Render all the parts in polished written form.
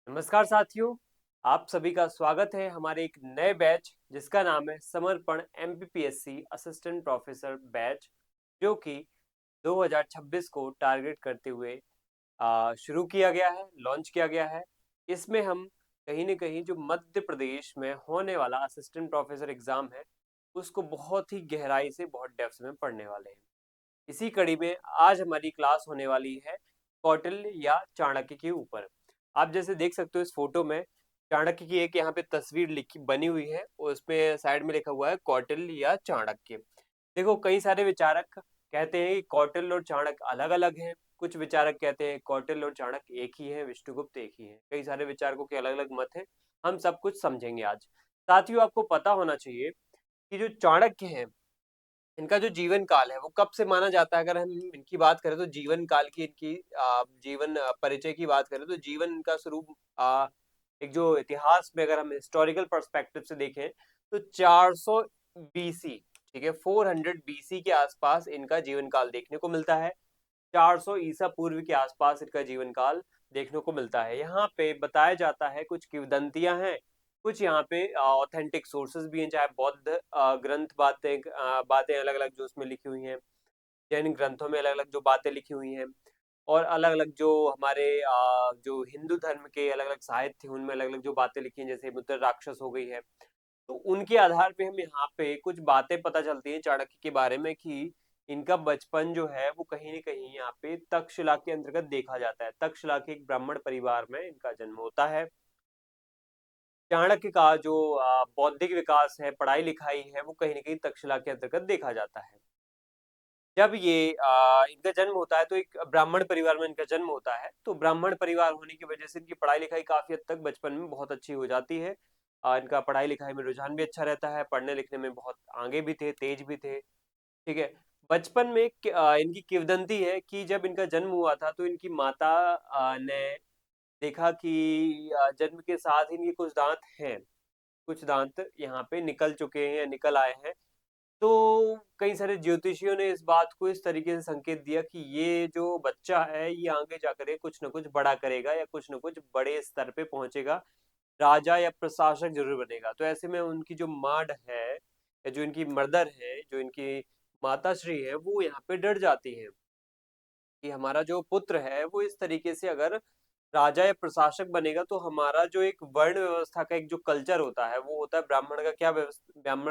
नमस्कार साथियों, आप सभी का स्वागत है हमारे एक नए बैच जिसका नाम है समर्पण एमपीपीएससी असिस्टेंट प्रोफेसर बैच, जो कि 2026 को टारगेट करते हुए शुरू किया गया है, लॉन्च किया गया है। इसमें हम कहीं न कहीं जो मध्य प्रदेश में होने वाला असिस्टेंट प्रोफेसर एग्जाम है, उसको बहुत ही गहराई से बहुत डेप्थ में पढ़ने वाले हैं। इसी कड़ी में आज हमारी क्लास होने वाली है कौटिल्य या चाणक्य के ऊपर। आप जैसे देख सकते हो इस फोटो में चाणक्य की एक यहाँ पे तस्वीर लिखी बनी हुई है और उसमें साइड में लिखा हुआ है कौटिल्य या चाणक्य। देखो कई सारे विचारक कहते हैं कि कौटिल्य और चाणक्य अलग अलग हैं। कुछ विचारक कहते हैं कौटिल्य और चाणक्य एक ही है, विष्णुगुप्त एक ही है। कई सारे विचारकों के अलग अलग मत हैं। हम सब कुछ समझेंगे आज। साथियों, आपको पता होना चाहिए कि जो चाणक्य हैं, इनका जो जीवन काल है वो कब से माना जाता है। अगर हम इनकी बात करें तो जीवन काल की इनकी जीवन परिचय की बात करें तो जीवन इनका स्वरूप एक जो इतिहास में अगर हम हिस्टोरिकल पर्सपेक्टिव से देखें तो 400 बीसी, ठीक है, 400 बीसी के आसपास इनका जीवन काल देखने को मिलता है। 400 ईसा पूर्व के आसपास इनका जीवन काल देखने को मिलता है। यहाँ पे बताया जाता है कुछ किंवदंतियां हैं, कुछ यहाँ पे ऑथेंटिक सोर्सेज भी हैं, चाहे बौद्ध ग्रंथ बातें अलग अलग जो उसमें लिखी हुई हैं, जैन ग्रंथों में अलग अलग जो बातें लिखी हुई हैं, और अलग अलग जो हमारे जो हिंदू धर्म के अलग अलग साहित्य उनमें अलग अलग जो बातें लिखी हैं, जैसे मुद्र राक्षस हो गई है। तो उनके आधार पे हम यहाँ पे कुछ बातें पता चलती हैं चाणक्य के बारे में कि इनका बचपन जो है वो कहीं न कहीं यहाँ पे तक्षशिला के अंतर्गत देखा जाता है। तक्षशिला के एक ब्राह्मण परिवार में इनका जन्म होता है। चाणक्य का जो बौद्धिक विकास है, पढ़ाई-लिखाई है, वो कहीं न कहीं तक्षशिला के अंतर्गत देखा जाता है। जब ये इनका जन्म होता है तो एक ब्राह्मण परिवार में इनका जन्म होता है, तो ब्राह्मण परिवार होने की वजह से इनकी पढ़ाई-लिखाई काफ़ी हद तक बचपन में बहुत अच्छी हो जाती है। इनका पढ़ाई-लिखाई में रुझान भी अच्छा रहता है, पढ़ने-लिखने में बहुत आगे भी थे, तेज भी थे, ठीक है। बचपन में इनकी किंवदंती है कि जब इनका जन्म हुआ था तो इनकी माता ने देखा कि जन्म के साथ ही इनके कुछ दाँत हैं, कुछ दाँत यहाँ पे निकल चुके हैं या निकल आए हैं। तो कई सारे ज्योतिषियों ने इस बात को इस तरीके से संकेत दिया कि ये जो बच्चा है ये आगे जाकर के कुछ न कुछ बड़ा करेगा या कुछ न कुछ बड़े स्तर पे पहुंचेगा, राजा या प्रशासक जरूर बनेगा। तो ऐसे में उनकी जो माड है या जो इनकी मदर है, जो इनकी माता श्री है, वो यहाँ पे डर जाती है कि हमारा जो पुत्र है वो इस तरीके से अगर राजा या प्रशासक बनेगा तो हमारा जो एक वर्ण व्यवस्था का एक जो कल्चर होता है वो होता है ब्राह्मण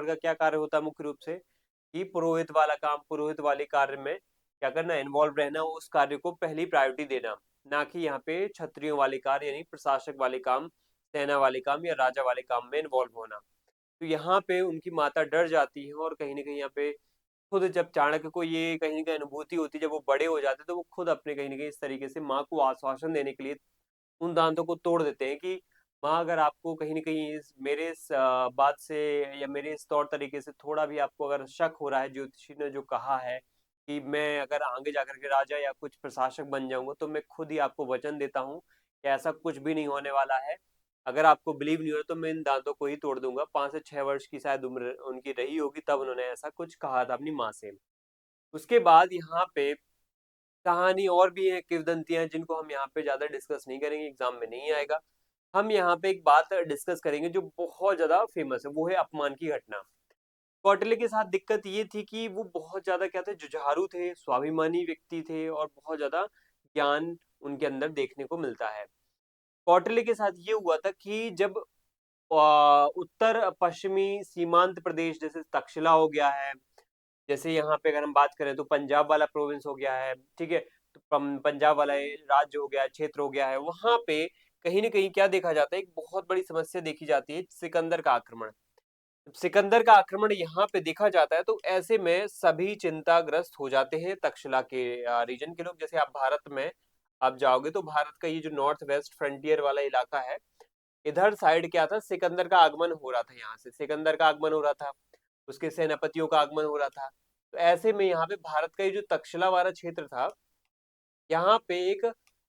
का क्या कार्य होता है मुख्य रूप से कि पुरोहित वाला काम, पुरोहित वाले कार्य में क्या करना, इन्वॉल्व रहना, उस कार्य को पहली प्रायोरिटी देना, ना कि यहाँ पे क्षत्रियों वाले कार्य यानी प्रशासक वाले काम, सेना वाले काम या राजा वाले काम में इन्वॉल्व होना। तो यहाँ पे उनकी माता डर जाती है और कहीं न कहीं यहाँ पे खुद जब चाणक्य को ये कहीं न कहीं अनुभूति होती है, जब वो बड़े हो जाते हैं, तो वो खुद अपने कहीं न कहीं इस तरीके से माँ को आश्वासन देने के लिए उन दांतों को तोड़ देते हैं कि माँ, अगर आपको कहीं न कहीं इस बात से या मेरे इस तौर तरीके से थोड़ा भी आपको अगर शक हो रहा है, ज्योतिषी ने जो कहा है कि मैं अगर आगे जाकर के राजा या कुछ प्रशासक बन जाऊँगा, तो मैं खुद ही आपको वचन देता हूँ कि ऐसा कुछ भी नहीं होने वाला है। अगर आपको बिलीव नहीं हो रहा तो मैं इन दांतों को ही तोड़ दूँगा। 5 से 6 वर्ष की शायद उम्र उनकी रही होगी तब उन्होंने ऐसा कुछ कहा था अपनी माँ से। उसके बाद यहाँ पे कहानी और भी है, किंवदंतियाँ हैं जिनको हम यहाँ पे ज़्यादा डिस्कस नहीं करेंगे, एग्ज़ाम में नहीं आएगा। हम यहाँ पे एक बात डिस्कस करेंगे जो बहुत ज़्यादा फेमस है, वो है अपमान की घटना। कौटिल्य के साथ दिक्कत ये थी कि वो बहुत ज़्यादा क्या थे, जुझारू थे, स्वाभिमानी व्यक्ति थे और बहुत ज़्यादा ज्ञान उनके अंदर देखने को मिलता है। कौटिल्य के साथ ये हुआ था कि जब उत्तर पश्चिमी सीमांत प्रदेश जैसे तक्षशिला हो गया है, जैसे यहाँ पे अगर हम बात करें तो पंजाब वाला प्रोविंस हो गया है, ठीक है, तो पंजाब वाला राज्य हो गया है, क्षेत्र हो गया है, वहां पे कहीं ना कहीं क्या देखा जाता है, एक बहुत बड़ी समस्या देखी जाती है, सिकंदर का आक्रमण। सिकंदर का आक्रमण यहाँ पे देखा जाता है तो ऐसे में सभी चिंताग्रस्त हो जाते हैं तक्षशिला के रीजन के लोग। जैसे आप भारत में आप जाओगे तो भारत का ये जो नॉर्थ वेस्ट फ्रंटियर वाला इलाका है, इधर साइड क्या था, सिकंदर का आगमन हो रहा था, यहाँ से सिकंदर का आगमन हो रहा था, उसके सेनापतियों का आगमन हो रहा था। तो ऐसे में यहाँ पे भारत का ये जो तक्षशिला वाला क्षेत्र था, यहाँ पे एक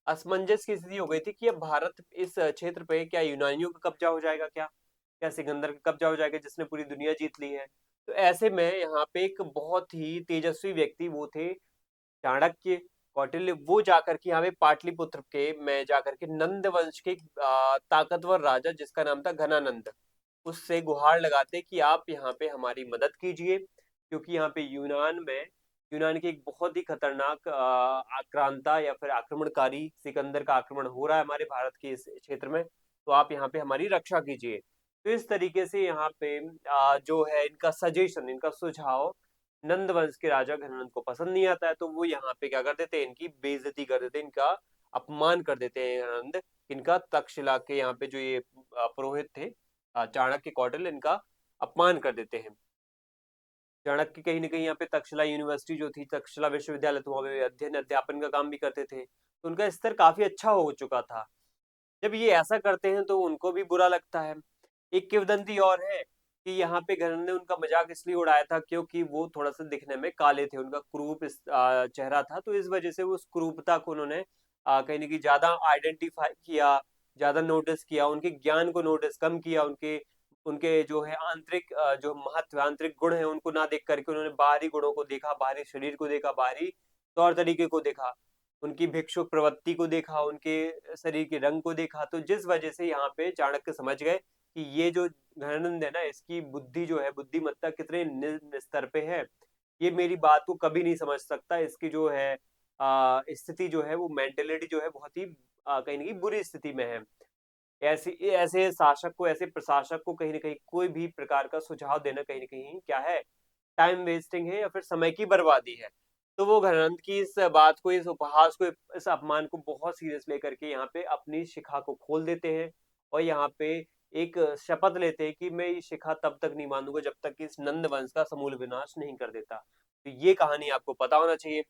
असमंजस की स्थिति हो गई थी कि अब भारत इस क्षेत्र पे क्या यूनानियों का कब्जा हो जाएगा, क्या क्या सिकंदर का कब्जा हो जाएगा जिसने पूरी दुनिया जीत ली है। तो ऐसे में यहाँ पे एक बहुत ही तेजस्वी व्यक्ति वो थे चाणक्य, कौटिल्य वो जाकर के यहाँ पे पाटलिपुत्र के में जाकर के नंद वंश के ताकतवर राजा जिसका नाम था घनानंद, उससे गुहार लगाते कि आप यहाँ पे हमारी मदद कीजिए, क्योंकि यहाँ पे यूनान की एक बहुत ही खतरनाक आक्रांता या फिर आक्रमणकारी सिकंदर का आक्रमण हो रहा है हमारे भारत के इस क्षेत्र में, तो आप यहाँ पे हमारी रक्षा कीजिए। तो इस तरीके से यहाँ पे जो है इनका सजेशन, इनका सुझाव नंद वंश के राजा घनानंद को पसंद नहीं आता है, तो वो यहाँ पे क्या कर देते हैं, इनकी बेइज्जती कर देते हैं, इनका अपमान कर देते हैं घनानंद। इनका तक्षशिला के यहाँ पे जो ये पुरोहित थे चाणक्य कौटिल्य, इनका अपमान कर देते हैं। चाणक्य कहीं ना कहीं यहाँ पे तक्षशिला यूनिवर्सिटी जो थी, तक्षशिला विश्वविद्यालय, तो वहाँ पे अध्ययन अध्यापन का काम भी करते थे, तो उनका स्तर काफी अच्छा हो चुका था। जब ये ऐसा करते हैं तो उनको भी बुरा लगता है। एक किंवदंती और है कि यहाँ पे घरन ने उनका मजाक इसलिए उड़ाया था क्योंकि वो थोड़ा सा दिखने में काले थे, उनका क्रूप चेहरा था, तो इस वजह से वो उस क्रूपता को उन्होंने कहीं ना कहीं ज्यादा आइडेंटिफाई किया, ज्यादा नोटिस किया, उनके ज्ञान को नोटिस कम किया, उनके उनके जो है आंतरिक जो महत्व, आंतरिक गुण है उनको ना देख करके उन्होंने बाहरी गुणों को देखा, बाहरी शरीर को देखा, बाहरी तौर तरीके को देखा, उनकी भिक्षुक प्रवृत्ति को देखा, उनके शरीर के रंग को देखा। तो जिस वजह से यहाँ पे चाणक्य समझ गए कि ये जो घनानंद है ना, इसकी बुद्धि जो है, बुद्धिमत्ता कितने निम्न स्तर पे है, ये मेरी बात को कभी नहीं समझ सकता, इसकी जो है स्थिति जो है वो मेंटेलिटी जो है बहुत ही कहीं ना कहीं बुरी स्थिति में है। ऐसे ऐसे शासक को, ऐसे प्रशासक को कहीं ना कहीं कोई भी प्रकार का सुझाव देना कहीं ना कहीं क्या है, टाइम वेस्टिंग है या फिर समय की बर्बादी है। तो वो घनानंद की इस बात को, इस उपहास को, इस अपमान को बहुत सीरियस लेकर के यहाँ पे अपनी शिखा को खोल देते हैं और यहाँ पे एक शपथ लेते हैं कि मैं ये शिखा तब तक नहीं मानूंगा जब तक कि इस नंद वंश का समूल विनाश नहीं कर देता। तो ये कहानी आपको पता होना चाहिए।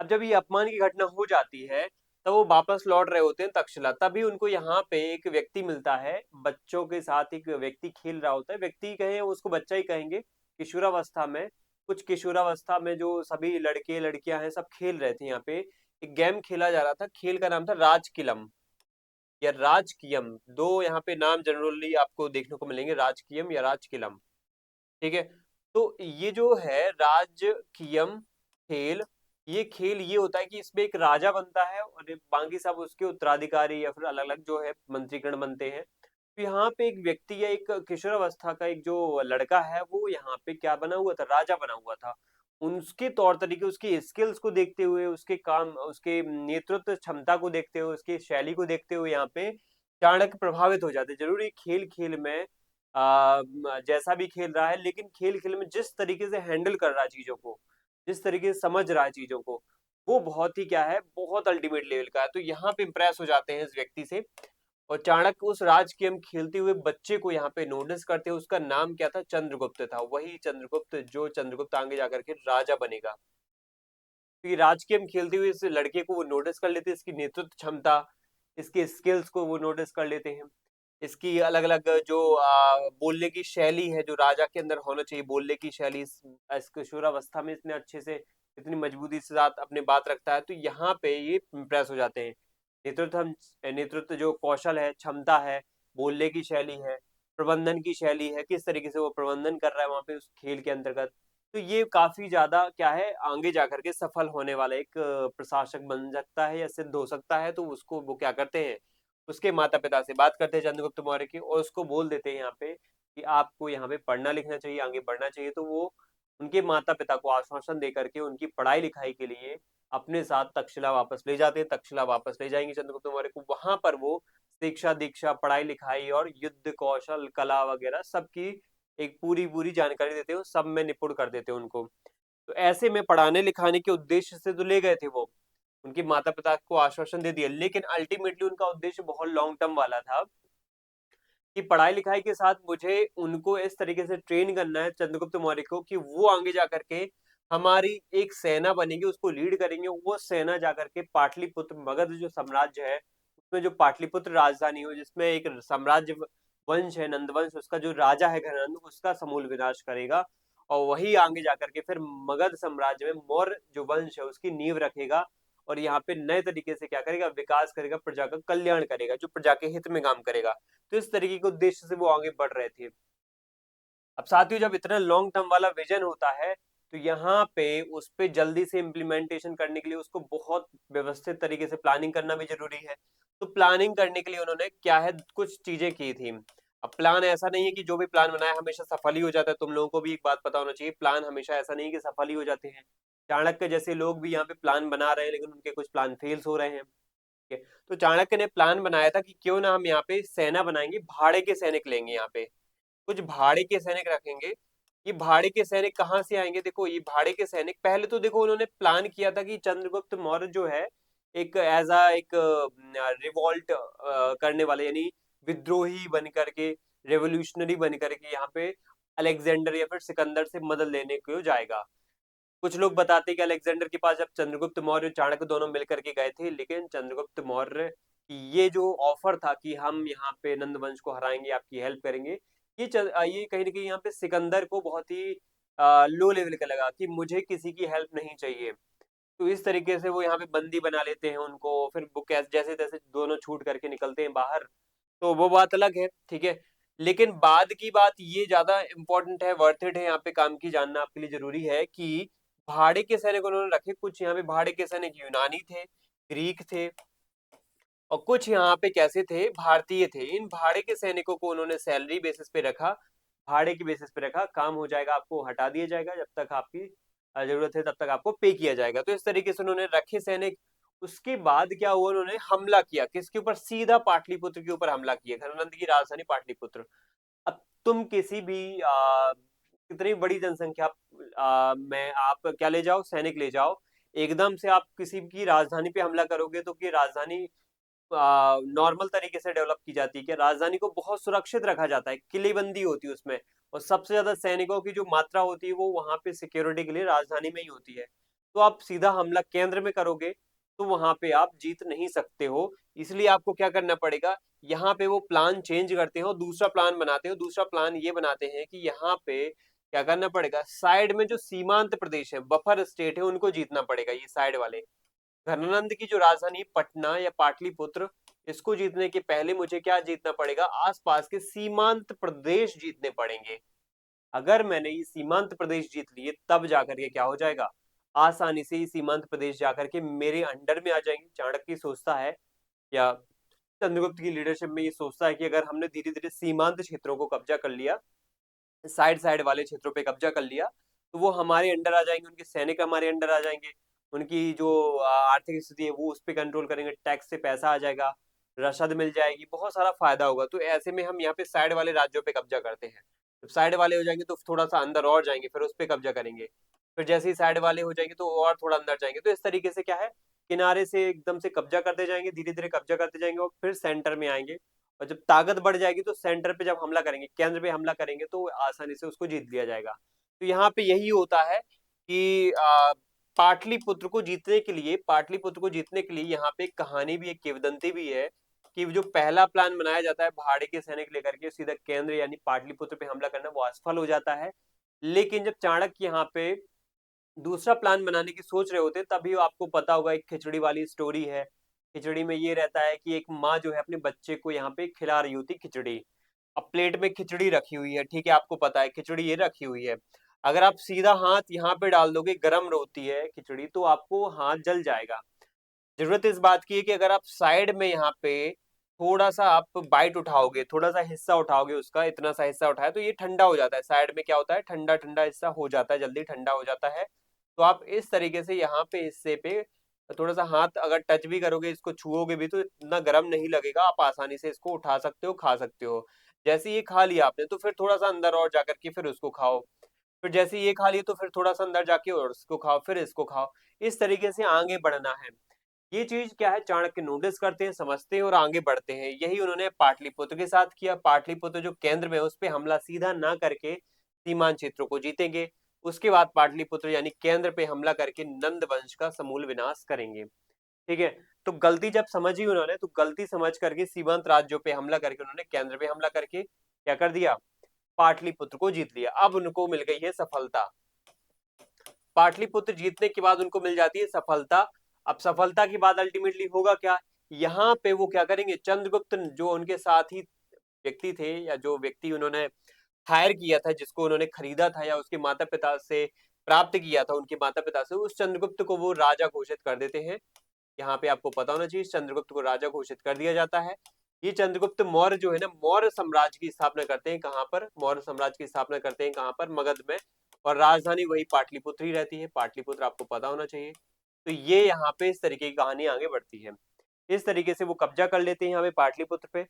अब जब ये अपमान की घटना हो जाती है तब वो वापस लौट रहे होते हैं तक्षशिला, तभी उनको यहाँ पे एक व्यक्ति मिलता है, बच्चों के साथ एक व्यक्ति खेल रहा होता है, व्यक्ति कहें उसको बच्चा ही कहेंगे, किशोरावस्था में, कुछ किशोरावस्था में जो सभी लड़के लड़कियां हैं सब खेल रहे थे। यहाँ पे एक गेम खेला जा रहा था, खेल का नाम था राजकिलम या राजकियम, दो यहाँ पे नाम जनरली आपको देखने को मिलेंगे, राजकियम या राजकिलम। ठीक है, तो ये जो है राजकियम खेल, ये खेल ये होता है कि इसमें एक राजा बनता है और बाकी सब उसके उत्तराधिकारी या फिर अलग अलग जो है मंत्रीगण बनते हैं। तो यहाँ पे एक व्यक्ति या एक किशोरावस्था का एक जो लड़का है वो यहाँ पे क्या बना हुआ था, राजा बना हुआ था। उसके तौर तरीके, उसकी स्किल्स को देखते हुए, उसके काम, उसके नेतृत्व क्षमता को देखते हुए, उसकी शैली को देखते हुए यहाँ पे चाणक्य प्रभावित हो जाते। जरूरी खेल खेल में जैसा भी खेल रहा है, लेकिन खेल खेल में जिस तरीके से हैंडल कर रहा है चीजों को, जिस तरीके से समझ रहा है चीजों को, वो बहुत ही क्या है, बहुत अल्टीमेट लेवल का है। तो यहाँ पे इंप्रेस हो जाते हैं इस व्यक्ति से और चाणक्य उस राज गेम खेलते हुए बच्चे को यहाँ पे नोटिस करते हैं। उसका नाम क्या था, चंद्रगुप्त था, वही चंद्रगुप्त जो चंद्रगुप्त आगे जाकर के राजा बनेगा। तो ये राज गेम खेलते हुए इस लड़के को वो नोटिस कर लेते हैं, इसकी नेतृत्व क्षमता, इसके स्किल्स को वो नोटिस कर लेते हैं, इसकी अलग अलग जो बोलने की शैली है जो राजा के अंदर होना चाहिए, बोलने की शैली, इस किशोरावस्था में इतने अच्छे से, इतनी मजबूती से साथ अपने बात रखता है, तो यहाँ पे ये इम्प्रेस हो जाते हैं। नेतृत्व जो कौशल है, क्षमता है, बोलने की शैली है, प्रबंधन की शैली है, किस तरीके से वो प्रबंधन कर रहा है वहां पे उस खेल के अंतर्गत, तो ये काफी ज्यादा क्या है, आगे जाकर के सफल होने वाला एक प्रशासक बन सकता है या सिद्ध हो सकता है। तो उसको वो क्या करते हैं, उसके माता पिता से बात करते हैं चंद्रगुप्त मौर्य की, और उसको बोल देते हैं यहाँ पे कि आपको यहाँ पे पढ़ना लिखना चाहिए, आगे बढ़ना चाहिए। तो वो उनके माता पिता को आश्वासन दे करके उनकी पढ़ाई लिखाई के लिए अपने साथ तक्षशिला वापस ले जाते हैं। तक्षशिला वापस ले जाएंगे चंद्रगुप्त मौर्य को, वहां पर वो शिक्षा दीक्षा, पढ़ाई लिखाई और युद्ध कौशल, कला वगैरह सबकी एक पूरी पूरी जानकारी देते हो, सब में निपुण कर देते हो उनको। तो ऐसे में पढ़ाने लिखाने के उद्देश्य से तो ले गए थे वो, उनके माता पिता को आश्वासन दे दिया, लेकिन अल्टीमेटली उनका उद्देश्य बहुत लॉन्ग टर्म वाला था कि पढ़ाई लिखाई के साथ मुझे उनको इस तरीके से ट्रेन करना है, चंद्रगुप्त मौर्य को, कि वो आगे जाकर के हमारी एक सेना बनेगी, उसको लीड करेंगे। वो सेना जाकर के पाटलिपुत्र, मगध जो साम्राज्य है उसमें जो पाटलिपुत्र राजधानी हो, जिसमें एक साम्राज्य वंश है नंदवंश, उसका जो राजा है घनानंद, उसका समूल विनाश करेगा और वही आगे जाकर के फिर मगध साम्राज्य में मौर्य जो वंश है उसकी नींव रखेगा और यहाँ पे नए तरीके से क्या करेगा, विकास करेगा, प्रजा का कल्याण करेगा, जो प्रजा के हित में काम करेगा। तो इस तरीके के उद्देश्य से वो आगे बढ़ रहे थे। अब साथियों, जब इतना लॉन्ग टर्म वाला विजन होता है तो यहाँ पे उस पे जल्दी से इम्प्लीमेंटेशन करने के लिए उसको बहुत व्यवस्थित तरीके से प्लानिंग करना भी जरूरी है। तो प्लानिंग करने के लिए उन्होंने क्या है कुछ चीजें की थी। अब प्लान ऐसा नहीं है कि जो भी प्लान बनाया हमेशा सफल ही हो जाता है। तुम लोगों को भी एक बात पता होना चाहिए, प्लान हमेशा ऐसा नहीं कि सफल ही हो जाते हैं। चाणक्य जैसे लोग भी यहाँ पे प्लान बना रहे हैं लेकिन उनके कुछ प्लान फेल्स हो रहे हैं। ठीक है, तो चाणक्य ने प्लान बनाया था कि क्यों ना हम यहाँ पे सेना बनाएंगे, भाड़े के सैनिक लेंगे, यहाँ पे कुछ भाड़े के सैनिक रखेंगे। ये भाड़े के सैनिक कहाँ से आएंगे? देखो ये भाड़े के सैनिक पहले तो देखो उन्होंने प्लान किया था कि चंद्रगुप्त मौर्य जो है एक एज अ एक रिवॉल्ट करने वाले यानी विद्रोही बन करके, रेवोल्यूशनरी बन करके यहाँ पे अलेक्जेंडर या फिर सिकंदर से मदद लेने को जाएगा। कुछ लोग बताते हैं कि अलेक्जेंडर के पास जब चंद्रगुप्त मौर्य और चाणक्य दोनों मिलकर के गए थे, लेकिन चंद्रगुप्त मौर्य की ये जो ऑफर था कि हम यहाँ पे नंद वंश को हराएंगे, आपकी हेल्प करेंगे, ये कहीं ना कहीं यहाँ पे सिकंदर को बहुत ही लो लेवल का लगा कि मुझे किसी की हेल्प नहीं चाहिए। तो इस तरीके से वो यहाँ पे बंदी बना लेते हैं उनको, फिर वो कैसे जैसे तैसे दोनों छूट करके निकलते हैं बाहर। तो वो बात अलग है, ठीक है। लेकिन बाद की बात ये ज्यादा इंपॉर्टेंट है, वर्थ इट है, यहाँ पे काम की जानना आपके लिए जरूरी है कि भाड़े के सैनिक उन्होंने रखे। कुछ यहाँ पे भाड़े के सैनिक यूनानी थे, ग्रीक थे, और कुछ यहाँ पे कैसे थे, भारतीय थे। इन भाड़े के सैनिकों को उन्होंने सैलरी बेसिस पे रखा, भाड़े की बेसिस पे रखा। काम हो जाएगा, आपको हटा दिया जाएगा, जब तक आपकी जरूरत है तब तक आपको पे किया जाएगा। तो इस तरीके से उन्होंने रखे सैनिक। उसके बाद क्या हुआ, उन्होंने हमला किया किसके ऊपर? सीधा पाटलिपुत्र के ऊपर हमला किया, घनानंद की राजधानी पाटलिपुत्र। अब तुम किसी भी कितनी बड़ी जनसंख्या में आप क्या ले जाओ, सैनिक ले जाओ, एकदम से आप किसी की राजधानी पे हमला करोगे तो कि राजधानी नॉर्मल तरीके से डेवलप की जाती है कि राजधानी को बहुत सुरक्षित रखा जाता है, किलेबंदी होती है उसमें, और सबसे ज्यादा सैनिकों की जो मात्रा होती है वो वहां पे सिक्योरिटी के लिए राजधानी में ही होती है। तो आप सीधा हमला केंद्र में करोगे तो वहां पे आप जीत नहीं सकते हो। इसलिए आपको क्या करना पड़ेगा, यहाँ पे वो प्लान चेंज करते हैं और दूसरा प्लान बनाते हो। दूसरा प्लान ये बनाते हैं कि यहाँ पे क्या करना पड़ेगा, साइड में जो सीमांत प्रदेश है, बफर स्टेट है, उनको जीतना पड़ेगा। ये साइड वाले धनानंद की जो राजधानी पटना या पाटलिपुत्र, इसको जीतने के पहले मुझे क्या जीतना पड़ेगा, आसपास के सीमांत प्रदेश जीतने पड़ेंगे। अगर मैंने ये सीमांत प्रदेश जीत लिए तब जाकर के क्या हो जाएगा, आसानी से ये सीमांत प्रदेश जाकर के मेरे अंडर में आ जाएंगे। चाणक्य सोचता है या चंद्रगुप्त की लीडरशिप में ये सोचता है कि अगर हमने धीरे धीरे सीमांत क्षेत्रों को कब्जा कर लिया, साइड साइड वाले क्षेत्रों पे कब्जा कर लिया, तो वो हमारे अंडर आ जाएंगे, उनके सैनिक हमारे अंडर आ जाएंगे, उनकी जो आर्थिक स्थिति है वो उस पर कंट्रोल करेंगे, टैक्स से पैसा आ जाएगा, रसद मिल जाएगी, बहुत सारा फायदा होगा। तो ऐसे में हम यहाँ पे साइड वाले राज्यों पे कब्जा करते हैं। जब साइड वाले हो जाएंगे तो थोड़ा सा अंदर और जाएंगे, फिर उस पर कब्जा करेंगे, फिर जैसे ही साइड वाले हो जाएंगे तो और थोड़ा अंदर जाएंगे। तो इस तरीके से क्या है, किनारे से एकदम से कब्जा करते जाएंगे, धीरे धीरे कब्जा करते जाएंगे और फिर सेंटर में आएंगे। और जब ताकत बढ़ जाएगी तो सेंटर पे जब हमला करेंगे, केंद्र पे हमला करेंगे, तो आसानी से उसको जीत लिया जाएगा। तो यहाँ पे यही होता है कि पाटलिपुत्र को जीतने के लिए, पाटलिपुत्र को जीतने के लिए यहाँ पे एक कहानी भी, एक किंवदंती भी है कि जो पहला प्लान बनाया जाता है भाड़े के सैनिक लेकर के सीधा केंद्र यानी पाटलिपुत्र पे हमला करना, वो असफल हो जाता है। लेकिन जब चाणक्य यहाँ पे दूसरा प्लान बनाने की सोच रहे होते हैं, तभी आपको पता होगा एक खिचड़ी वाली स्टोरी है। खिचड़ी में ये रहता है कि एक माँ जो है अपने बच्चे को यहाँ पे खिला रही होती खिचड़ी। अब प्लेट में खिचड़ी रखी हुई है, ठीक है, आपको पता है खिचड़ी ये रखी हुई है। अगर आप सीधा हाथ यहाँ पे डाल दोगे, गर्म होती है खिचड़ी, तो आपको हाथ जल जाएगा। जरूरत इस बात की है कि अगर आप साइड में यहाँ पे थोड़ा सा आप बाइट उठाओगे, थोड़ा सा हिस्सा उठाओगे, उसका इतना सा हिस्सा उठाए तो ये ठंडा हो जाता है। साइड में क्या होता है, ठंडा ठंडा हिस्सा हो जाता है, जल्दी ठंडा हो जाता है। तो आप इस तरीके से यहाँ पे हिस्से पे थोड़ा सा हाथ अगर टच भी करोगे, इसको छुओगे भी, तो इतना गर्म नहीं लगेगा, आप आसानी से इसको उठा सकते हो, खा सकते हो। जैसे ये खा लिया आपने तो फिर थोड़ा सा अंदर और जाकर के फिर उसको खाओ, फिर जैसे ये खा लिया तो फिर थोड़ा सा अंदर जाके और इसको खाओ, फिर इसको खाओ। इस तरीके से आगे बढ़ना है। ये चीज क्या है, चाणक्य नोटिस करते हैं, समझते हैं और आगे बढ़ते हैं। यही उन्होंने पाटलिपुत्र के साथ किया। पाटलिपुत्र जो केंद्र में है उस पे हमला सीधा ना करके सीमांत क्षेत्रों को जीतेंगे। उसके बाद पाटलिपुत्र यानी केंद्र पे हमला करके नंद वंश का समूल विनाश करेंगे। ठीक है, तो गलती जब समझी उन्होंने, तो गलती समझ करके सीमांत राज्यों पे हमला करके उन्होंने केंद्र पे हमला करके क्या कर दिया, पाटलिपुत्र को जीत लिया। अब उनको मिल गई है सफलता। पाटलिपुत्र जीतने के बाद उनको मिल जाती है सफलता। अब सफलता के बाद अल्टीमेटली होगा क्या, यहाँ पे वो क्या करेंगे, चंद्रगुप्त जो उनके साथ ही व्यक्ति थे या जो व्यक्ति उन्होंने हायर किया था, जिसको उन्होंने खरीदा था या उसके माता पिता से प्राप्त किया था उनके माता पिता से, उस चंद्रगुप्त को वो राजा घोषित कर देते हैं। यहाँ पे आपको पता होना चाहिए, चंद्रगुप्त को राजा घोषित कर दिया जाता है। ये चंद्रगुप्त मौर्य जो है ना, मौर्य साम्राज्य की स्थापना करते हैं। कहाँ पर? मौर्य साम्राज्य की स्थापना करते हैं कहाँ पर? मगध में। और राजधानी वही पाटलिपुत्र ही रहती है। पाटलिपुत्र आपको पता होना चाहिए। तो ये यहाँ पे इस तरीके की कहानी आगे बढ़ती है। इस तरीके से वो कब्जा कर लेते हैं यहाँ पे पाटलिपुत्र पे।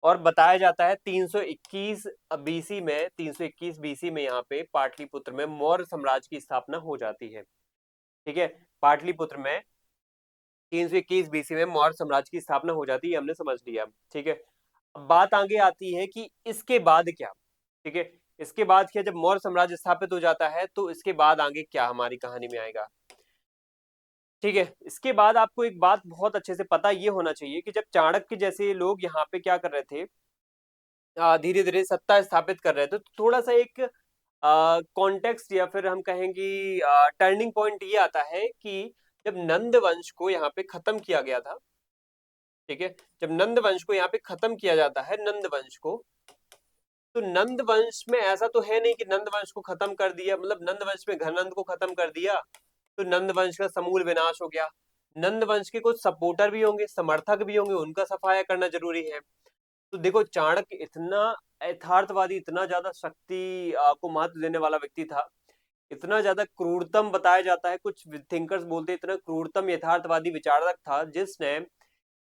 और बताया जाता है 321 बीसी में, 321 बीसी में यहाँ पे पाटलिपुत्र में मौर्य साम्राज्य की स्थापना हो जाती है। ठीक है, पाटलिपुत्र में 321 बीसी में मौर्य साम्राज्य की स्थापना हो जाती है, हमने समझ लिया। ठीक है, अब बात आगे आती है कि इसके बाद क्या। ठीक है, इसके बाद क्या, जब मौर्य साम्राज्य स्थापित हो जाता है तो इसके बाद आगे क्या हमारी कहानी में आएगा। ठीक है, इसके बाद आपको एक बात बहुत अच्छे से पता ये होना चाहिए कि जब चाणक्य जैसे लोग यहाँ पे क्या कर रहे थे, धीरे धीरे सत्ता स्थापित कर रहे थे, तो थोड़ा सा एक कॉन्टेक्स्ट या फिर हम कहेंगे टर्निंग पॉइंट ये आता है कि जब नंद वंश को यहाँ पे खत्म किया गया था। ठीक है, जब नंद वंश को यहाँ पे खत्म किया जाता है, नंद वंश को, तो नंद वंश में ऐसा तो है नहीं कि नंद वंश को खत्म कर दिया, मतलब नंद वंश में घनंद को खत्म कर दिया तो नंद वंश का समूल विनाश हो गया। नंद वंश के कुछ सपोर्टर भी होंगे, समर्थक भी होंगे, उनका सफाया करना जरूरी है। तो देखो, चाणक्य इतना यथार्थवादी, इतना ज्यादा शक्ति को महत्व देने वाला व्यक्ति था, इतना ज्यादा क्रूरतम बताया जाता है, कुछ थिंकर्स बोलते हैं इतना क्रूरतम यथार्थवादी विचारक था, जिसने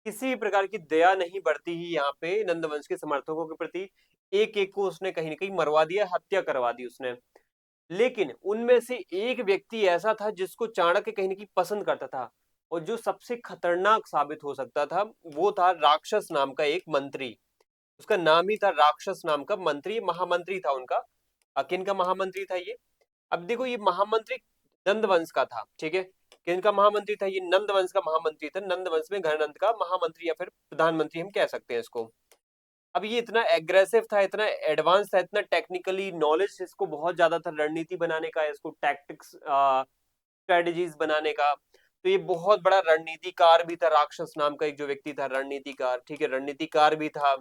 किसी प्रकार की दया नहीं बढ़ती ही यहाँ पे नंदवंश के समर्थकों के प्रति। एक एक को उसने कहीं ना कहीं मरवा दिया, हत्या करवा दी उसने। लेकिन उनमें से एक व्यक्ति ऐसा था जिसको चाणक्य कहीं ना कहीं पसंद करता था, और जो सबसे खतरनाक साबित हो सकता था, वो था राक्षस नाम का एक मंत्री। उसका नाम ही था राक्षस नाम का मंत्री, महामंत्री था उनका। किन का महामंत्री था ये? अब देखो, ये महामंत्री नंद वंश का था। ठीक है, किनका महामंत्री था ये? नंद वंश का महामंत्री था। नंद वंश में घरनंद का महामंत्री या फिर प्रधानमंत्री हम कह सकते हैं इसको। अब ये इतना एग्रेसिव था, इतना एडवांस था, इतना टेक्निकली नॉलेज इसको बहुत ज्यादा था, रणनीति बनाने का, इसको टैक्टिक्स स्ट्रेटेजीज बनाने का। तो ये बहुत बड़ा रणनीतिकार भी था। राक्षस नाम का एक जो व्यक्ति था, रणनीतिकार। ठीक है, रणनीतिकार भी था,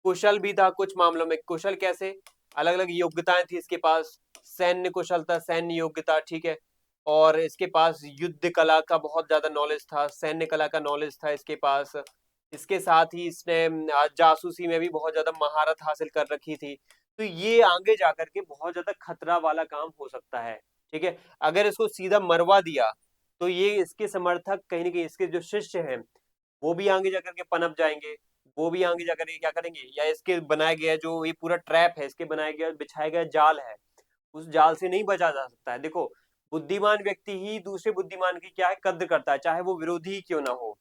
कुशल भी था, कुछ मामलों में कुशल कैसे, अलग अलग योग्यताएं थी इसके पास। सैन्य कुशलता, सैन्य योग्यता। ठीक है, और इसके पास युद्ध कला का बहुत ज्यादा नॉलेज था, सैन्य कला का नॉलेज था इसके पास। इसके साथ ही इसने जासूसी में भी बहुत ज्यादा महारत हासिल कर रखी थी। तो ये आगे जाकर के बहुत ज्यादा खतरा वाला काम हो सकता है। ठीक है, अगर इसको सीधा मरवा दिया तो ये इसके समर्थक कहीं ना कहीं, इसके जो शिष्य हैं, वो भी आगे जाकर के पनप जाएंगे। वो भी आगे जाकर के क्या करेंगे, या इसके बनाया गया जो ये पूरा ट्रैप है, इसके बनाया गया बिछाया गया जाल है, उस जाल से नहीं बचा जा सकता है। देखो, बुद्धिमान व्यक्ति ही दूसरे बुद्धिमान की क्या है, कद्र करता है, चाहे वो विरोधी ही क्यों ना हो।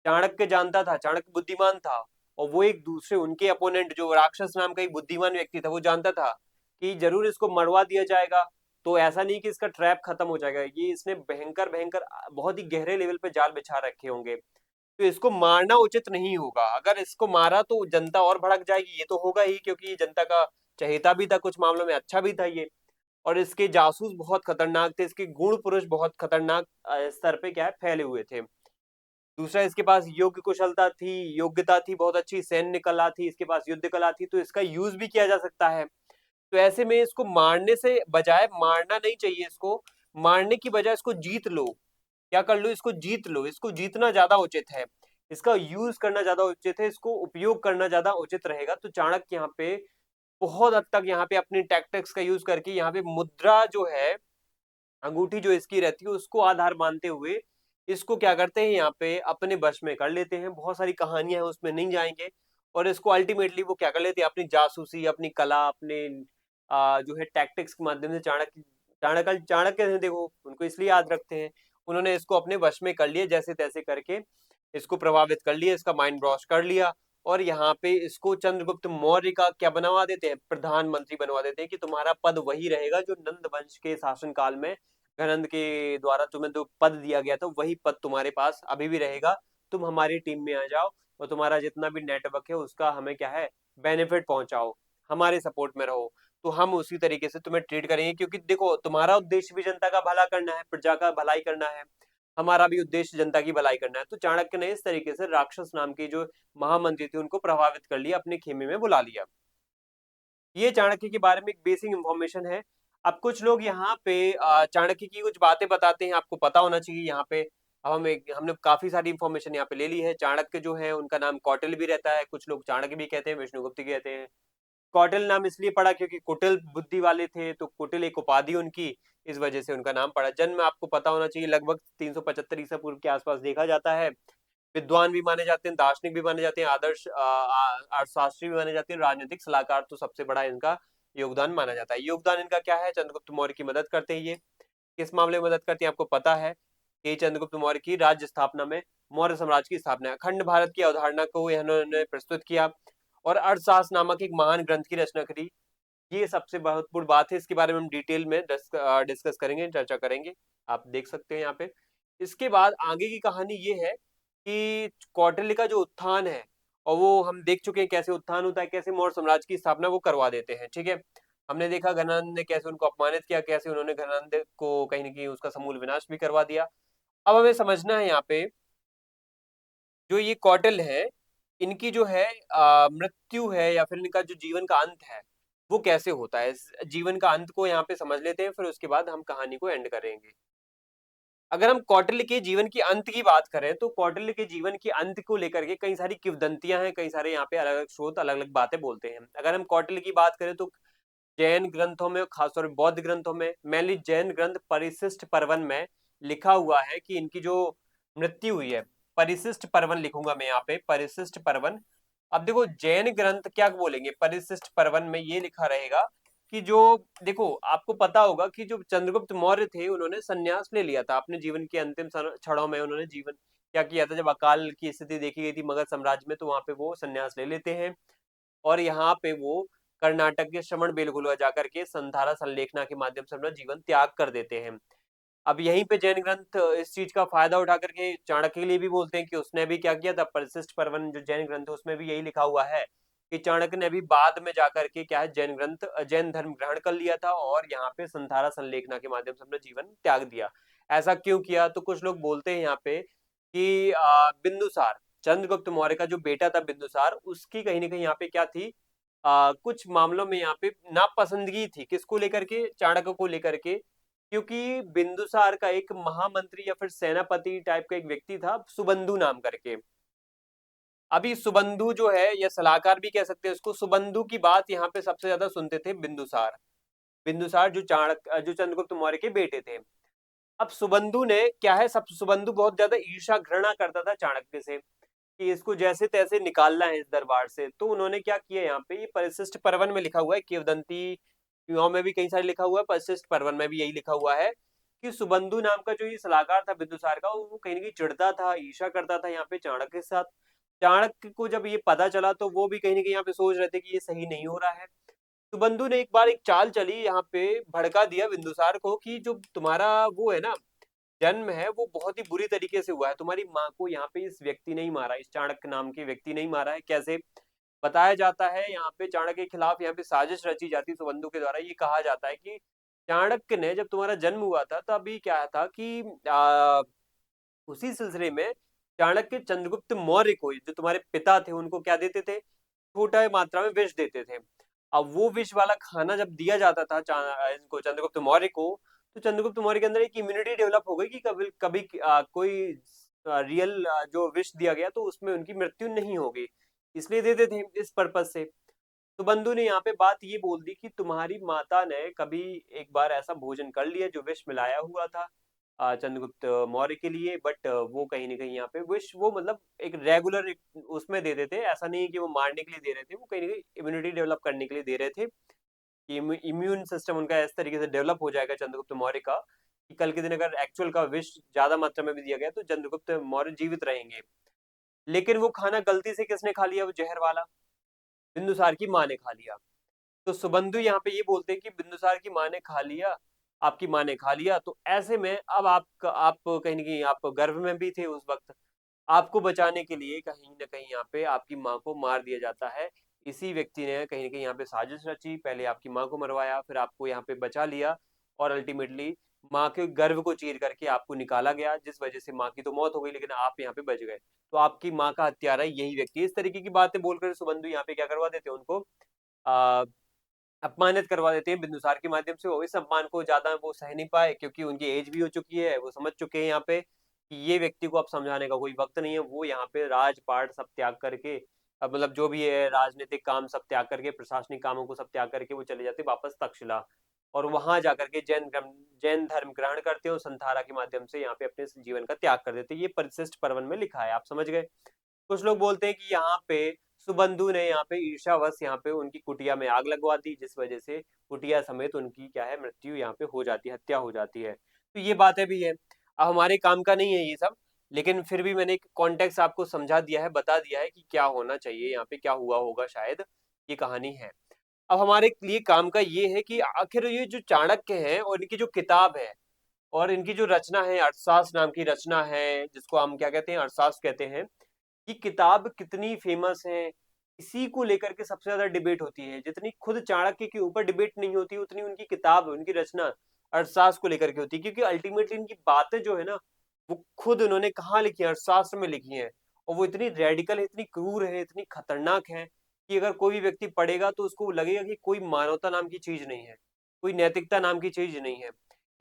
चाणक्य जानता था, चाणक्य बुद्धिमान था, और वो एक दूसरे उनके अपोनेंट जो राक्षस नाम का एक बुद्धिमान व्यक्ति था, वो जानता था कि जरूर इसको मरवा दिया जाएगा, तो ऐसा नहीं कि इसका ट्रैप खत्म हो जाएगा। ये इसने भयंकर भयंकर बहुत ही गहरे लेवल पे जाल बिछा रखे होंगे, तो इसको मारना उचित नहीं होगा। अगर इसको मारा तो जनता और भड़क जाएगी, ये तो होगा ही, क्योंकि ये जनता का चहेता भी था, कुछ मामलों में अच्छा भी था ये। और इसके जासूस बहुत खतरनाक थे, इसके गुण पुरुष बहुत खतरनाक स्तर पे क्या है, फैले हुए थे। दूसरा, इसके पास योग्य कुशलता थी, योग्यता थी, बहुत अच्छी सैन्य कला थी, इसके पास युद्ध कला थी, तो इसका यूज भी किया जा सकता है। तो ऐसे में इसको मारने से बजाय, मारना नहीं चाहिए इसको, मारने की बजाय इसको जीत लो। क्या कर लो, इसको जीत लो, इसको जीतना ज्यादा उचित है, इसका यूज करना ज्यादा उचित है, इसको उपयोग करना ज्यादा उचित रहेगा। तो चाणक्य यहाँ पे बहुत हद तक यहाँ पे अपनी टैक्टिक्स का यूज करके, यहाँ पे मुद्रा जो है, अंगूठी जो इसकी रहती है, उसको आधार मानते हुए इसको क्या करते हैं, यहाँ पे अपने वश में कर लेते हैं। बहुत सारी कहानियां हैं, उसमें नहीं जाएंगे। और इसको अल्टीमेटली वो क्या कर लेते हैं, अपनी जासूसी, अपनी कला, अपने जो है टैक्टिक्स के माध्यम से, चाणक्य चाणक्य चाणक्य हैं, देखो उनको इसलिए याद रखते हैं, उन्होंने इसको अपने वश में कर लिया, जैसे तैसे करके इसको प्रभावित कर लिया, इसका माइंड वॉश कर लिया। और यहाँ पे इसको चंद्रगुप्त मौर्य का क्या बनवा देते हैं, प्रधानमंत्री बनवा देते हैं, कि तुम्हारा पद वही रहेगा जो नंद वंश के शासन काल में घनंद के द्वारा तुम्हें जो पद दिया गया था, वही पद तुम्हारे पास अभी भी रहेगा। तुम हमारी टीम में आ जाओ, और तुम्हारा जितना भी नेटवर्क है उसका हमें क्या है, बेनिफिट पहुंचाओ, हमारे सपोर्ट में रहो, तो हम उसी तरीके से तुम्हें ट्रीट करेंगे। क्योंकि देखो, तुम्हारा उद्देश्य भी जनता का भला करना है, प्रजा का भलाई करना है, हमारा भी उद्देश्य जनता की भलाई करना है। तो चाणक्य ने इस तरीके से राक्षस नाम के जो महामंत्री थे उनको प्रभावित कर लिया, अपने खेमे में बुला लिया। ये चाणक्य के बारे में एक बेसिक इंफॉर्मेशन है। अब कुछ लोग यहाँ पे चाणक्य की कुछ बातें बताते हैं, आपको पता होना चाहिए यहाँ पे। अब हमने काफी सारी इंफॉर्मेशन यहाँ पे ले ली है। चाणक्य जो है उनका नाम कौटिल्य भी रहता है, कुछ लोग चाणक्य भी कहते हैं, विष्णुगुप्त भी कहते हैं। कौटिल्य नाम इसलिए पड़ा क्योंकि कुटिल बुद्धि वाले थे, तो कुटिल एक उपाधि उनकी, इस वजह से उनका नाम पड़ा। जन्म आपको पता होना चाहिए लगभग 375 ईसा पूर्व के आसपास देखा जाता है। विद्वान भी माने जाते हैं, दार्शनिक भी माने जाते हैं, आदर्श अर्थशास्त्री भी माने जाते हैं, राजनीतिक सलाहकार तो सबसे बड़ा इनका योगदान माना जाता है। योगदान इनका क्या है? चंद्रगुप्त मौर्य की मदद करते हैं ये। किस मामले में मदद करते हैं? आपको पता है कि चंद्रगुप्त मौर्य की राज्य स्थापना में, मौर्य साम्राज्य की स्थापना, अखंड भारत की अवधारणा को इन्होंने प्रस्तुत किया और अर्थशास्त्र नामक एक महान ग्रंथ की रचना करी। ये सबसे महत्वपूर्ण बात है, इसके बारे में हम डिटेल में डिस्कस करेंगे, चर्चा करेंगे। आप देख सकते हैं यहाँ पे। इसके बाद आगे की कहानी ये है कि कौटिल्य का जो उत्थान है, और वो हम देख चुके हैं कैसे उत्थान होता है, कैसे मौर्य साम्राज्य की स्थापना वो करवा देते हैं। ठीक है, हमने देखा घनानंद ने कैसे उनको अपमानित किया, कैसे उन्होंने घनानंद को कहीं ना कहीं उसका समूल विनाश भी करवा दिया। अब हमें समझना है यहाँ पे, जो ये कौटिल्य है, इनकी जो है मृत्यु है या फिर इनका जो जीवन का अंत है वो कैसे होता है। इस जीवन का अंत को यहाँ पे समझ लेते हैं, फिर उसके बाद हम कहानी को एंड करेंगे। अगर हम कौटिल्य के जीवन की अंत की बात करें, तो कौटिल्य के जीवन की अंत को लेकर के कई सारी किंवदंतियां हैं, कई सारे यहाँ पे अलग अलग स्रोत अलग अलग बातें बोलते हैं। अगर हम कौटिल्य की बात करें तो जैन ग्रंथों में, खासतौर पर बौद्ध ग्रंथों में, मेनली जैन ग्रंथ परिशिष्ट पर्वन में लिखा हुआ है कि इनकी जो मृत्यु हुई है, परिशिष्ट पर्वन लिखूंगा मैं यहाँ पे, परिशिष्ट पर्वन। अब देखो जैन ग्रंथ क्या बोलेंगे, परिशिष्ट पर्वन में ये लिखा रहेगा कि जो, देखो आपको पता होगा कि जो चंद्रगुप्त मौर्य थे उन्होंने संन्यास ले लिया था अपने जीवन के अंतिम क्षणों में। उन्होंने जीवन क्या किया था, जब अकाल की स्थिति देखी गई थी मगध साम्राज्य में, तो वहां पे वो संन्यास ले लेते हैं और यहाँ पे वो कर्नाटक के श्रवण बेलगोला जाकर के संधारा संलेखना के माध्यम से अपना जीवन त्याग कर देते हैं। अब यहीं पे जैन ग्रंथ इस चीज का फायदा उठा करके चाणक्य के लिए भी बोलते हैं कि उसने भी क्या किया था, परिशिष्ट पर्वन जो जैन ग्रंथ है उसमें भी यही लिखा हुआ है कि चाणक्य ने भी बाद में जाकर के क्या है, जैन ग्रंथ जैन धर्म ग्रहण कर लिया था और यहाँ पे संधारा संलेखना के माध्यम से अपना जीवन त्याग दिया। ऐसा क्यों किया? तो कुछ लोग बोलते हैं यहाँ पे कि बिंदुसार, चंद्रगुप्त मौर्य का जो बेटा था बिंदुसार, उसकी कहीं ना कहीं यहाँ पे क्या थी, कुछ मामलों में यहाँ पे नापसंदगी थी। किसको लेकर के? चाणक्य को लेकर के। क्योंकि बिंदुसार का एक महामंत्री या फिर सेनापति टाइप का एक व्यक्ति था सुबंधु नाम करके। अभी सुबंधु जो है, या सलाहकार भी कह सकते हैं उसको, सुबंधु की बात यहाँ पे सबसे ज्यादा सुनते थे बिंदुसार। बिंदुसार जो चाणक्य जो चंद्रगुप्त मौर्य के बेटे थे। अब सुबंधु ने क्या है, सब सुबंधु बहुत ज्यादा ईर्ष्या घृणा करता था चाणक्य से कि इसको जैसे तैसे निकालना है इस दरबार से। तो उन्होंने क्या किया, यहाँ पे ये परिशिष्ट पर्वन में लिखा हुआ है, किंवदंती में भी कई सारे लिखा हुआ है, परिशिष्ट पर्वन में भी यही लिखा हुआ है कि सुबंधु नाम का जो ये सलाहकार था बिंदुसार का, वो कहीं ना कहीं चिढ़ता था, ईर्ष्या करता था यहाँ पे चाणक्य के साथ। चाणक्य को जब ये पता चला तो वो भी कहीं ना कहीं यहाँ पे सोच रहे थे कि ये सही नहीं हो रहा है। सुबंधु ने एक बार एक चाल चली, यहाँ पे भड़का दिया बिंदुसार को कि जो तुम्हारा वो है ना जन्म है, वो बहुत ही बुरी तरीके से हुआ है। तुम्हारी माँ को यहाँ पे इस व्यक्ति नहीं मारा, इस चाणक्य नाम के व्यक्ति नहीं मारा है। कैसे? बताया जाता है यहाँ पे चाणक्य के खिलाफ यहाँ पे साजिश रची जाती है सुबंधु के द्वारा। ये कहा जाता है कि चाणक्य ने जब तुम्हारा जन्म हुआ था तभी क्या था कि उसी सिलसिले में चाणक्य चंद्रगुप्त मौर्य को, जो तुम्हारे पिता थे, उनको क्या देते थे, छोटा मात्रा में विष देते थे। अब वो विष वाला खाना जब दिया जाता था इनको, चंद्रगुप्त मौर्य को, तो चंद्रगुप्त मौर्य के अंदर एक इम्यूनिटी डेवलप हो गई कि कभी कभी कोई रियल जो विष दिया गया तो उसमें उनकी मृत्यु नहीं होगी, इसलिए देते थे इस पर्पज से। तो बंधु ने यहाँ पे बात ये बोल दी कि तुम्हारी माता ने कभी एक बार ऐसा भोजन कर लिया जो विष मिलाया हुआ था चंद्रगुप्त मौर्य के लिए, बट वो कहीं ना कहीं यहाँ पे विष वो मतलब एक रेगुलर उसमें दे देते, ऐसा नहीं कि वो मारने के लिए दे रहे थे, वो कहीं ना कहीं इम्यूनिटी डेवलप करने के लिए दे रहे थे कि इम्यून सिस्टम उनका इस तरीके से डेवलप हो जाएगा चंद्रगुप्त मौर्य का कि कल के दिन अगर एक्चुअल का विष ज्यादा मात्रा में भी दिया गया तो चंद्रगुप्त मौर्य जीवित रहेंगे। लेकिन वो खाना गलती से किसने खा लिया, वो जहर वाला बिंदुसार की माँ ने खा लिया। तो सुबंधु यहाँ पे ये बोलते हैं कि बिंदुसार की माँ ने खा लिया, आपकी माँ ने खा लिया, तो ऐसे में अब आप कहीं ना कहीं आप गर्भ में भी थे उस वक्त, आपको बचाने के लिए कहीं ना कहीं यहाँ पे आपकी माँ को मार दिया जाता है। इसी व्यक्ति ने कहीं ना कहीं यहाँ पे साजिश रची, पहले आपकी माँ को मरवाया, फिर आपको यहाँ पे बचा लिया और अल्टीमेटली माँ के गर्भ को चीर करके आपको निकाला गया, जिस वजह से माँ की तो मौत हो गई लेकिन आप यहाँ पे बच गए। तो आपकी माँ का हत्यारा यही व्यक्ति। इस तरीके की बातें बोलकर सुबंधु यहाँ पे क्या करवा देते हैं उनको, अपमानित करवा देते हैं बिंदुसार के माध्यम से। वो इस अपमान को ज्यादा वो सह नहीं पाए, क्योंकि उनकी एज भी हो चुकी है, वो समझ चुके हैं यहाँ पे कि ये व्यक्ति को अब समझाने का कोई वक्त नहीं है। वो यहाँ पे राजपाट सब त्याग करके, अब मतलब जो भी है राजनीतिक काम सब त्याग करके, प्रशासनिक कामों को सब त्याग करके वो चले जाते वापस तक्षशिला, और वहां जाकर के जैन धर्म ग्रहण करते हैं, और संथारा के माध्यम से यहाँ पे अपने जीवन का त्याग कर देते हैं। ये परिशिष्ट पर्वन में लिखा है, आप समझ गए। कुछ लोग बोलते हैं कि यहाँ पे सुबंधु ने यहाँ पे ईर्ष्यावश यहाँ पे उनकी कुटिया में आग लगवा दी, जिस वजह से कुटिया समेत उनकी क्या है मृत्यु यहाँ पे हो जाती है, हत्या हो जाती है। तो ये बातें भी है। अब हमारे काम का नहीं है ये सब, लेकिन फिर भी मैंने एक कॉन्टेक्स्ट आपको समझा दिया है, बता दिया है कि क्या होना चाहिए, यहाँ पे क्या हुआ होगा, शायद ये कहानी है। अब हमारे लिए काम का ये है कि आखिर ये जो चाणक्य है और इनकी जो किताब है और इनकी जो रचना है, अर्थशास्त्र नाम की रचना है, जिसको हम क्या कहते हैं, अर्थशास्त्र कहते हैं, कि किताब कितनी फेमस है, इसी को लेकर के सबसे ज्यादा डिबेट होती है। जितनी खुद चाणक्य के ऊपर डिबेट नहीं होती, उतनी उनकी किताब, उनकी रचना अर्थशास्त्र को लेकर के होती है। क्योंकि अल्टीमेटली इनकी बातें जो है ना, वो खुद उन्होंने कहाँ लिखी है, अर्थशास्त्र में लिखी है। और वो इतनी रेडिकल है, इतनी क्रूर है, इतनी खतरनाक है कि अगर कोई भी व्यक्ति पढ़ेगा तो उसको लगेगा कि कोई मानवता नाम की चीज नहीं है, कोई नैतिकता नाम की चीज नहीं है।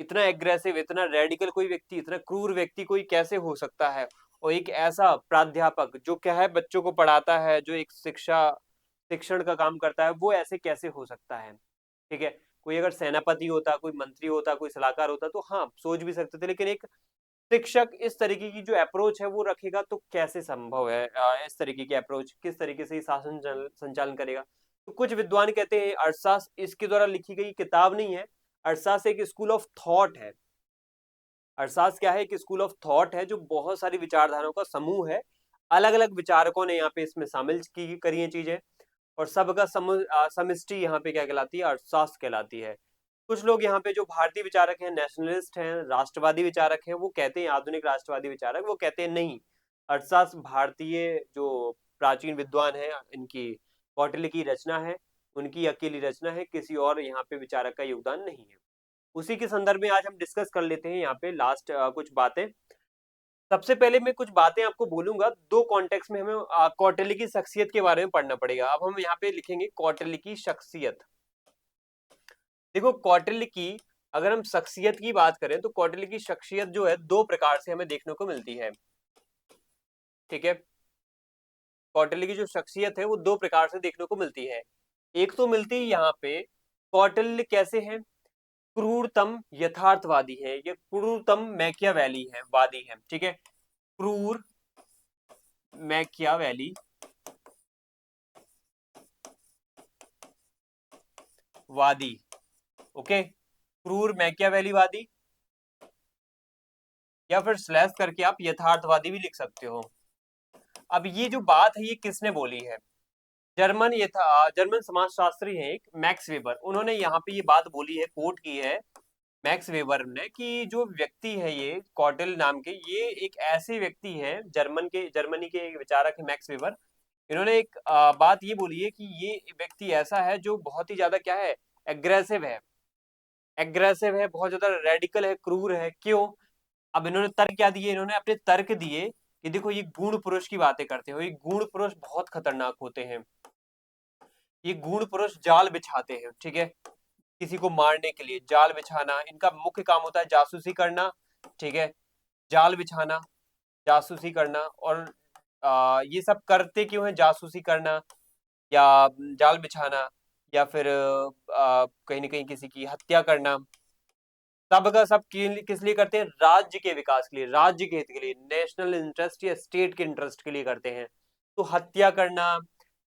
इतना एग्रेसिव, इतना रेडिकल कोई व्यक्ति, इतना क्रूर व्यक्ति कोई कैसे हो सकता है। और एक ऐसा प्राध्यापक जो क्या है बच्चों को पढ़ाता है, जो एक शिक्षण का काम करता है, वो ऐसे कैसे हो सकता है। ठीक है, कोई अगर सेनापति होता, कोई मंत्री होता, कोई सलाहकार होता तो हाँ सोच भी सकते थे, लेकिन एक शिक्षक इस तरीके की जो अप्रोच है वो रखेगा तो कैसे संभव है। इस तरीके की अप्रोच किस तरीके से शासन संचालन करेगा। तो कुछ विद्वान कहते हैं अर्थशास्त्र इसके द्वारा लिखी गई किताब नहीं है, अर्थशास्त्र एक स्कूल ऑफ थॉट है। अर्थशास्त्र क्या है, एक स्कूल ऑफ थॉट है, जो बहुत सारी विचारधाराओं का समूह है। अलग अलग विचारकों ने यहाँ पे इसमें शामिल की करी है चीजें, और सबका समष्टि यहाँ पे क्या कहलाती है, अर्थशास्त्र कहलाती है। कुछ लोग यहाँ पे जो भारतीय विचारक हैं, नेशनलिस्ट हैं, राष्ट्रवादी विचारक हैं, वो कहते हैं, आधुनिक राष्ट्रवादी विचारक वो कहते हैं नहीं, अर्थशास्त्र भारतीय जो प्राचीन विद्वान है इनकी कौटिल्य की रचना है, उनकी अकेली रचना है, किसी और यहाँ पे विचारक का योगदान नहीं है। उसी के संदर्भ में आज हम डिस्कस कर लेते हैं यहाँ पे लास्ट कुछ बातें। सबसे पहले मैं कुछ बातें आपको बोलूंगा, दो कॉन्टेक्स्ट में हमें कौटिल्य की शख्सियत के बारे में पढ़ना पड़ेगा। अब हम यहाँ पे लिखेंगे कौटिल्य की शख्सियत। देखो कौटिल्य की अगर हम शख्सियत की बात करें तो कौटिल्य की शख्सियत जो है दो प्रकार से हमें देखने को मिलती है। ठीक है, कौटिल्य की जो शख्सियत है वो दो प्रकार से देखने को मिलती है। एक तो मिलती है यहाँ पे, कौटिल्य कैसे है, क्रूरतम यथार्थवादी है, ये क्रूरतम मैकियावेली है, वादी है। ठीक है, क्रूर मैकियावेली वादी। ओके, क्रूर मैकियावेली वादी, या फिर स्लैश करके आप यथार्थवादी भी लिख सकते हो। अब ये जो बात है ये किसने बोली है, जर्मन समाजशास्त्री है एक मैक्स वेबर, उन्होंने यहाँ पे ये बात बोली है, कोट की है मैक्स वेबर ने, कि जो व्यक्ति है ये कौटिल्य नाम के, ये एक ऐसे व्यक्ति हैं, जर्मनी के एक विचारक है मैक्स वेबर। इन्होंने एक बात ये बोली है कि ये व्यक्ति ऐसा है जो बहुत ही ज्यादा क्या है, एग्रेसिव है, बहुत ज्यादा रेडिकल है, क्रूर है। क्यों? अब इन्होंने तर्क क्या दिए, इन्होंने अपने तर्क दिए कि देखो ये गुण पुरुष की बातें करते हो, ये गुण पुरुष बहुत खतरनाक होते हैं, ये गुण पुरुष जाल बिछाते हैं। ठीक है, किसी को मारने के लिए जाल बिछाना, इनका मुख्य काम होता है जासूसी करना। ठीक है, जाल बिछाना, जासूसी करना, और ये सब करते क्यों है, जासूसी करना या जाल बिछाना, या फिर कहीं ना कहीं किसी की हत्या करना, सब का सब किस लिए करते हैं, राज्य के विकास के लिए, राज्य के हित के लिए, नेशनल इंटरेस्ट या स्टेट के इंटरेस्ट के लिए करते हैं। तो हत्या करना,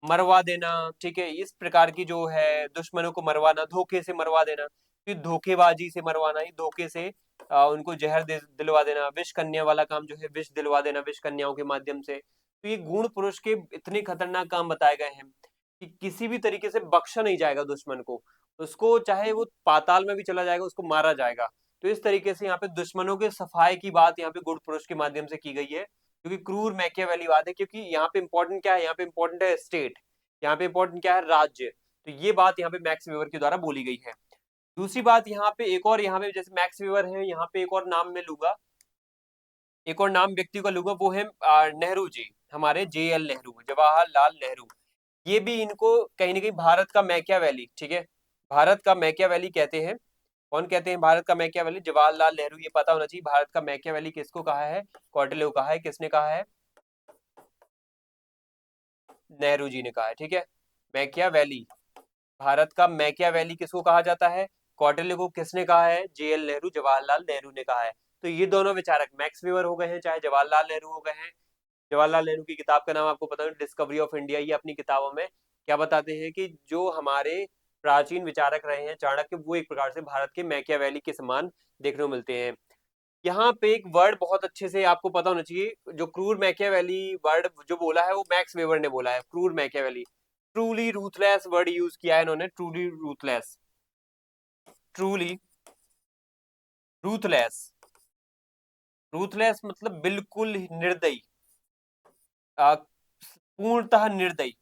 मरवा देना, ठीक है, इस प्रकार की जो है दुश्मनों को मरवाना, धोखे से मरवा देना, फिर धोखेबाजी से मरवाना, ये धोखे से उनको जहर दिलवा देना, विष कन्या वाला काम जो है, विष दिलवा देना विष कन्याओं के माध्यम से। तो ये गुण पुरुष के इतने खतरनाक काम बताए गए हैं कि किसी भी तरीके से बख्शा नहीं जाएगा दुश्मन को, उसको चाहे वो पाताल में भी चला जाएगा, उसको मारा जाएगा। तो इस तरीके से यहाँ पे दुश्मनों के सफाई की बात यहाँ पे गुण पुरुष के माध्यम से की गई है, क्योंकि क्रूर मैकियावेली बात है, क्योंकि यहाँ पे इंपॉर्टेंट क्या है, यहाँ पे इंपॉर्टेंट है स्टेट, यहाँ पे इंपॉर्टेंट क्या है, राज्य। तो ये बात यहाँ पे मैक्स वेबर के द्वारा बोली गई है। दूसरी बात यहाँ पे एक और, यहाँ पे जैसे मैक्स वेबर है, यहाँ पे एक और नाम मैं लूंगा, एक और नाम व्यक्ति का लूंगा, वो है नेहरू जी, हमारे JL नेहरू, जवाहरलाल नेहरू। ये भी इनको कहीं ना कहीं भारत का मैकियावेली, ठीक है, भारत का मैकियावेली कहते हैं, कौन कहते हैं भारत का मैकियावेली? जवाहरलाल नेहरू। ये पता होना चाहिए, भारत का मैकियावेली किसको कहा है? कौटिल्य को कहा है। किसने कहा है? नेहरू जी ने कहा है। ठीक है, मैकियावेली, भारत का मैकियावेली किसको कहा जाता है? कौटिल्य को। किसने कहा है? जेएल नेहरू, जवाहरलाल नेहरू ने कहा है। तो ये दोनों विचारक मैक्स वेबर हो गए हैं, चाहे जवाहरलाल नेहरू हो गए हैं। जवाहरलाल नेहरू की किताब का नाम आपको पता है, डिस्कवरी ऑफ इंडिया। ये अपनी किताबों में क्या बताते हैं कि जो हमारे प्राचीन विचारक रहे हैं चाणक्य, वो एक प्रकार से भारत के मैकियावेली के समान देखने को मिलते हैं। यहाँ पे एक वर्ड बहुत अच्छे से आपको पता होना चाहिए, जो क्रूर मैकियावेली वर्ड जो बोला है वो मैक्स वेबर ने बोला है, क्रूर Machiavelli. Truly ruthless word use किया है इन्होंने, truly ruthless, truly ruthless. Ruthless मतलब बिल्कुल निर्दयी, पूर्णतः निर्दयी,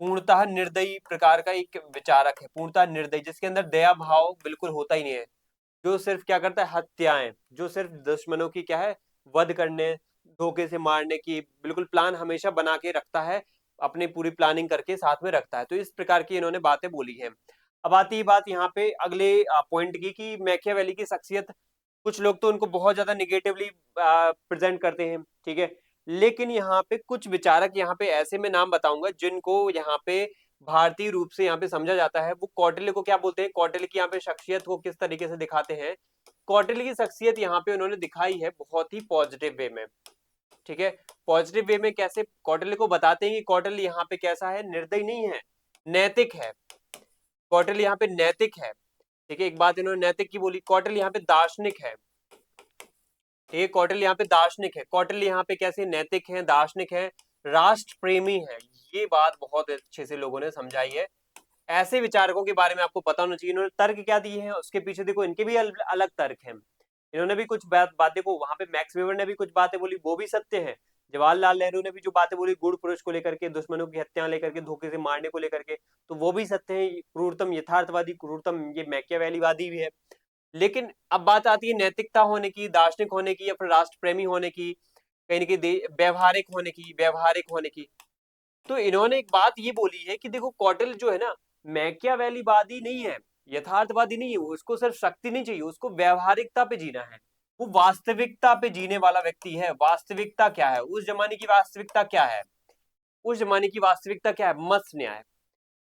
पूर्णतः निर्दयी प्रकार का एक विचारक है, पूर्णतः निर्दयी, जिसके अंदर दया भाव बिल्कुल होता ही नहीं है, जो सिर्फ क्या करता है? हत्याएं, जो सिर्फ दुश्मनों की क्या है? वध करने, धोखे से मारने की बिल्कुल प्लान हमेशा बना के रखता है, अपनी पूरी प्लानिंग करके साथ में रखता है। तो इस प्रकार की इन्होंने बातें बोली हैं। अब आती है बात यहाँ पे अगले पॉइंट की, कि मैकियावेली की शख्सियत, कुछ लोग तो उनको बहुत ज्यादा निगेटिवली प्रेजेंट करते हैं, ठीक है, लेकिन यहाँ पे कुछ विचारक, यहाँ पे ऐसे मैं नाम बताऊंगा जिनको यहाँ पे भारतीय रूप से यहाँ पे समझा जाता है। वो कौटिल्य को क्या बोलते हैं? कौटिल्य की यहाँ पे शख्सियत को किस तरीके से दिखाते हैं? कौटिल्य की शख्सियत यहाँ पे उन्होंने दिखाई है बहुत ही पॉजिटिव वे में। ठीक है, पॉजिटिव वे में कैसे? कौटिल्य को बताते हैं कि कौटिल्य यहाँ पे कैसा है? निर्दयी नहीं है, नैतिक है। कौटिल्य यहाँ पे नैतिक है। ठीक है, एक बात इन्होंने नैतिक की बोली। कौटिल्य यहाँ पे दार्शनिक है। ठीक, कौटिल्य यहाँ पे दार्शनिक है। कौटिल्य यहाँ पे कैसे? नैतिक है, दार्शनिक है, राष्ट्र प्रेमी है। ये बात बहुत अच्छे से लोगों ने समझाई है। ऐसे विचारकों के बारे में आपको पता होना चाहिए। इन्होंने तर्क क्या दिए हैं उसके पीछे देखो, इनके भी अलग तर्क हैं। इन्होंने भी कुछ बातें को, वहां पे मैक्स वेबर ने भी कुछ बातें बोली, वो भी सत्य है। जवाहरलाल नेहरू ने भी जो बातें बोली गुड़ पुरुष को लेकर के, दुश्मनों की हत्या लेकर के, धोखे से मारने को लेकर के, तो वो भी सत्य है। क्रूरतम यथार्थवादी, क्रूरतम ये मैकियावेलीवादी भी है। लेकिन अब बात आती है नैतिकता होने की, दार्शनिक होने की, या फिर राष्ट्र प्रेमी होने की, कहीं ना कहीं व्यवहारिक होने की, व्यवहारिक होने की। तो इन्होंने एक बात ये बोली है कि देखो कौटिल्य जो है ना, मैकियावेलीवादी नहीं है, यथार्थवादी नहीं है, उसको सिर्फ शक्ति नहीं चाहिए, उसको व्यवहारिकता पे जीना है। वो वास्तविकता पे जीने वाला व्यक्ति है। वास्तविकता क्या है? उस जमाने की वास्तविकता क्या है? उस जमाने की वास्तविकता क्या है? मत्स्य न्याय।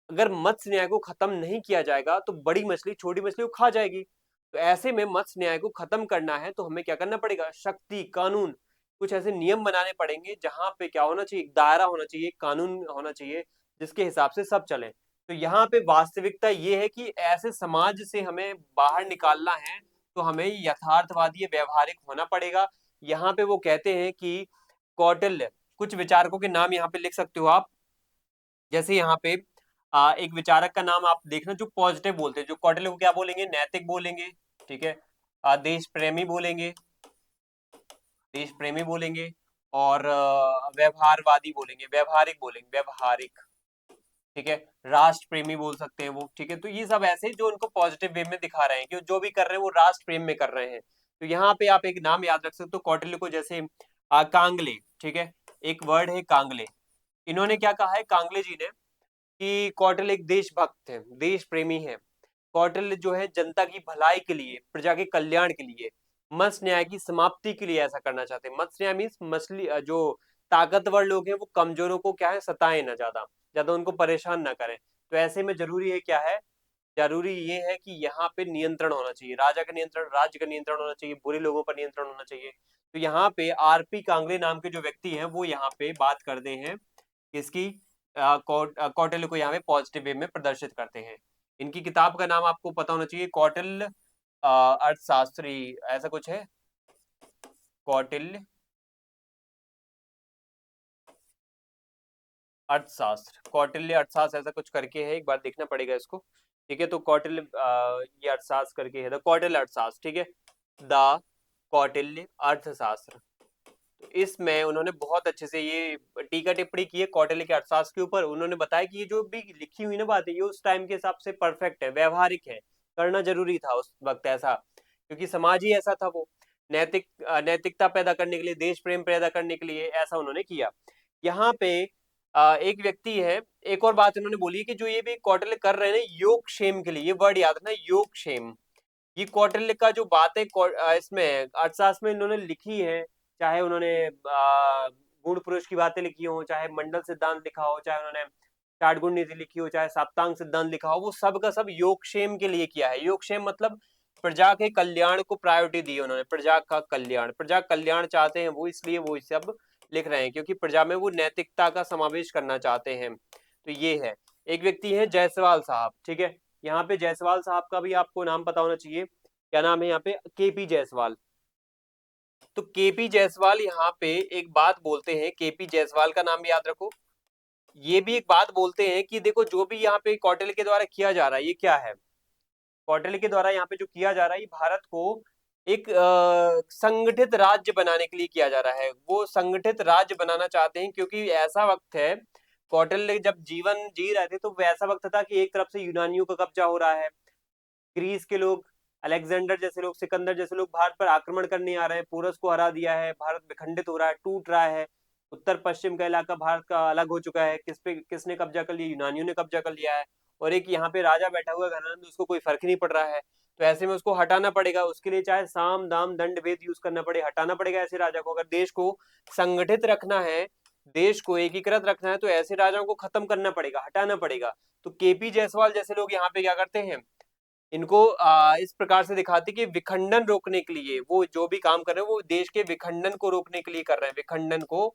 अगर मत्स्य न्याय को खत्म नहीं किया जाएगा तो बड़ी मछली छोटी मछली को खा जाएगी। तो ऐसे में मत्स्य न्याय को खत्म करना है तो हमें क्या करना पड़ेगा? शक्ति, कानून, कुछ ऐसे नियम बनाने पड़ेंगे जहां पे क्या होना चाहिए? दायरा होना चाहिए, कानून होना चाहिए, जिसके हिसाब से सब चले। तो यहाँ पे वास्तविकता ये है कि ऐसे समाज से हमें बाहर निकालना है तो हमें यथार्थवादी, व्यवहारिक होना पड़ेगा। यहाँ पे वो कहते हैं कि कौटिल्य, कुछ विचारकों के नाम यहाँ पे लिख सकते हो आप। जैसे यहाँ पे एक विचारक का नाम आप देखना जो पॉजिटिव बोलते हैं, जो कौटिल्य को क्या बोलेंगे? नैतिक बोलेंगे। ठीक है, देश प्रेमी बोलेंगे, देश प्रेमी बोलेंगे, और व्यवहारवादी बोलेंगे, व्यवहारिक बोलेंगे, व्यवहारिक। ठीक है, राष्ट्र प्रेमी बोल सकते हैं वो। ठीक है, तो ये सब ऐसे जो उनको पॉजिटिव वे में दिखा रहे हैं कि जो भी कर रहे हैं वो राष्ट्र प्रेम में कर रहे हैं। तो यहाँ पे आप एक नाम याद रख सकते हो कौटिल्य को, जैसे कांगले। ठीक है, एक वर्ड है कांगले। इन्होंने क्या कहा है कांगले जी ने? कि कौटिल्य एक देशभक्त है, देश प्रेमी है। कौटिल्य जो है जनता की भलाई के लिए, प्रजा के कल्याण के लिए, मत्स्य न्याय की समाप्ति के लिए ऐसा करना चाहते हैं। मत्स्य न्याय मीन्स मछली, जो ताकतवर लोग हैं वो कमजोरों को क्या है? सताएं ना, ज्यादा ज्यादा उनको परेशान ना करें। तो ऐसे में जरूरी है क्या है? जरूरी ये है कि यहाँ पे नियंत्रण होना चाहिए, राजा का नियंत्रण, राज्य का नियंत्रण होना चाहिए, बुरे लोगों पर नियंत्रण होना चाहिए। तो यहाँ पे आरपी कांगले नाम के जो व्यक्ति हैं वो यहाँ पे बात करते हैं किसकी? कौटिल्य को यहाँ पे पॉजिटिव वे में प्रदर्शित करते हैं। इनकी किताब का नाम आपको पता होना चाहिए, कौटिल्य अर्थशास्त्री, ऐसा कुछ है, कौटिल्य अर्थशास्त्र, कौटिल्य अर्थशास्त्र ऐसा कुछ करके है, एक बार देखना पड़ेगा इसको। ठीक है, तो कौटिल्य ये अर्थशास्त्र करके है, द कौटिल्य अर्थशास्त्र। ठीक है, द कौटिल्य अर्थशास्त्र। तो इसमें उन्होंने बहुत अच्छे से ये टीका टिप्पणी की है कौटिल्य के अर्थशास्त्र के ऊपर। उन्होंने बताया कि ये जो भी लिखी हुई ना बातें, ये उस टाइम के हिसाब से परफेक्ट है, व्यवहारिक है, करना जरूरी था उस वक्त ऐसा, क्योंकि समाज ही ऐसा था। वो नैतिकता पैदा करने के लिए, देश प्रेम पैदा करने के लिए ऐसा उन्होंने किया। यहाँ पे एक व्यक्ति है, एक और बात इन्होंने बोली है कि जो ये भी कौटिल्य कर रहे हैं ना योगक्षेम के लिए, ये वर्ड याद रखना, योगक्षेम। ये कौटिल्य का जो बातें इसमें अर्थशास्त्र में इन्होंने लिखी है, चाहे उन्होंने गुण पुरुष की बातें लिखी हो, चाहे मंडल सिद्धांत लिखा हो, चाहे उन्होंने चार गुण नीति लिखी हो, चाहे साप्तांग सिद्धांत लिखा हो, वो सब का सब योगक्षेम के लिए किया है। योगक्षेम मतलब प्रजा के कल्याण को प्रायोरिटी दी उन्होंने, प्रजा का कल्याण, प्रजा कल्याण चाहते हैं वो, इसलिए वो सब लिख रहे हैं, क्योंकि प्रजा में वो नैतिकता का समावेश करना चाहते हैं। तो ये है। एक व्यक्ति है जायसवाल साहब, ठीक है, यहाँ पे जायसवाल साहब का भी आपको नाम पता होना चाहिए। क्या नाम है यहाँ पे? केपी जायसवाल। तो केपी जायसवाल यहाँ पे एक बात बोलते हैं, केपी जायसवाल का नाम भी याद रखो। ये भी एक बात बोलते हैं कि देखो जो भी यहाँ पे कौटिल्य के द्वारा किया जा रहा है, ये क्या है? कौटिल्य के द्वारा यहाँ पे जो किया जा रहा है, ये भारत को एक संगठित राज्य बनाने के लिए किया जा रहा है। वो संगठित राज्य बनाना चाहते हैं, क्योंकि ऐसा वक्त है, कौटिल्य जब जीवन जी रहे थे तो वैसा वक्त था कि एक तरफ से यूनानियों का कब्जा हो रहा है, ग्रीस के लोग, अलेक्जेंडर जैसे लोग, सिकंदर जैसे लोग भारत पर आक्रमण करने आ रहे हैं, पोरस को हरा दिया है, भारत विखंडित हो रहा है, टूट रहा है, उत्तर पश्चिम का इलाका भारत का अलग हो चुका है, किसने कब्जा कर लिया? यूनानियों ने कब्जा कर लिया है। और एक यहाँ पे राजा बैठा हुआ है घनानंद, उसको कोई फर्क नहीं पड़ रहा है। तो ऐसे में उसको हटाना पड़ेगा, उसके लिए चाहे साम दाम दंड भेद यूज करना पड़े, हटाना पड़ेगा ऐसे राजा को। अगर देश को संगठित रखना है, देश को एकीकृत रखना है, तो ऐसे राजाओं को खत्म करना पड़ेगा, हटाना पड़ेगा। तो केपी जायसवाल जैसे लोग यहाँ पे क्या करते हैं, इनको इस प्रकार से दिखाते कि विखंडन रोकने के लिए वो जो भी काम कर रहे हैं, वो देश के विखंडन को रोकने के लिए कर रहे हैं, विखंडन को